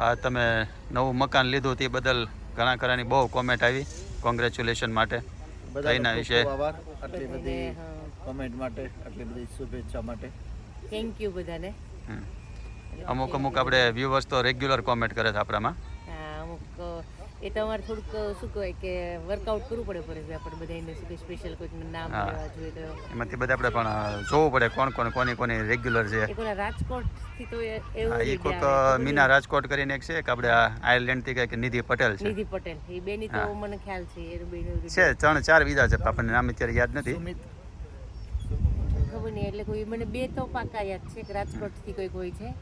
આ તમે નવું મકાન લીધું તે બદલ ઘણા ખરાની બહુ કોમેન્ટ આવી, કોંગ્રેચ્યુલેશન માટે. એના વિશે આટલી બધી કોમેન્ટ માટે, આટલી બધી શુભેચ્છા માટે થેન્ક યુ બધાને. અમુક આપણે વ્યુઅર્સ તો રેગ્યુલર કોમેન્ટ કરે છે આપણામાં. અમુક એ તમારે થોડુંક શું કહેવાય કે વર્કઆઉટ કરવું પડે પરેશભાઈ, આપણે બધાને શું કે સ્પેશિયલ કોઈનું નામ લેવા જોઈએ તો એમાંથી બધા આપણે પણ જોવું પડે કોની કોની રેગ્યુલર છે. એક ઓલા રાજકોટથી તો એવું એ કોઈક મીના રાજકોટ કરીને એક છે, કે આપણે આયર્લેન્ડથી કંઈક નિધિ પટેલ છે. નિધિ પટેલ એ બેની તો મને ખ્યાલ છે, એ બેનું છે 3-4 બીજા છે, આપણને નામ અત્યારે યાદ નથી. ખબર નહીં, એટલે કોઈ મને 2 તો પાકા યાદ છે કે રાજકોટથી કોઈ કોઈ છે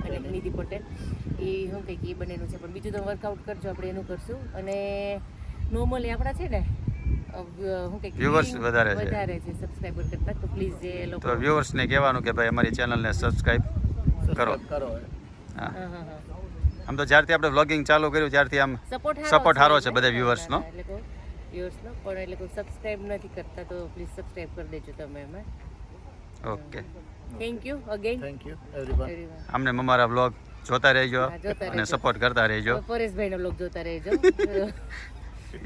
અને નિધિ પટેલ એ શું કંઈક એ બંનેનું છે. પણ બીજું તો વર્કઆઉટ કરજો, આપણે એનું કરશું. અને નોર્મલી આપણા છે ને શું કંઈક વ્યુઅર્સ વધારે છે સબસ્ક્રાઈબર કરતા, તો પ્લીઝ જે લોકો તો વ્યુઅર્સને કહેવાનું કે ભાઈ અમારી ચેનલને સબસ્ક્રાઈબ કરો. હા, આમ તો જ્યારથી આપણે વ્લોગિંગ ચાલુ કર્યું ત્યારથી આમ સપોર્ટ સારો છે બધા વ્યુઅર્સનો. વ્યુઅર્સનો પણ એટલે કોઈ સબસ્ક્રાઈબ નથી કરતા તો પ્લીઝ સબસ્ક્રાઈબ કરી દેજો તમે એમાં. Okay, thank you again. Thank you everyone. અમને અમારા વ્લોગ જોતા રહેજો અને સપોર્ટ કરતા રહેજો. પરેશભાઈનો વ્લોગ જોતા રહેજો.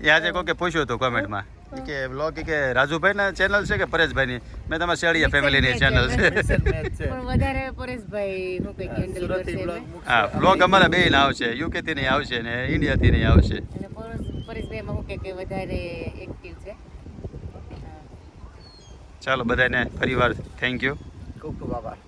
એ આજે કોકે પૂછ્યું હતું કોમેન્ટમાં કે વ્લોગ કે રાજુભાઈના ચેનલ છે કે પરેશભાઈની? મેં તમારા શેડિયા ફેમિલીની ચેનલ છે. પણ વધારે પરેશભાઈ હું કંઈક હેન્ડલ કરશે. હા, વ્લોગ અમારા બેયના આવશે, યુકેથી નહીં આવશે ને ઇન્ડિયાથી નહીં આવશે. અને પરેશભાઈમાં હું કંઈક વધારે એક્ટિવ છે. ચાલો બધાને ફરીવાર થેન્ક યુ. ખૂબ ખૂબ આભાર.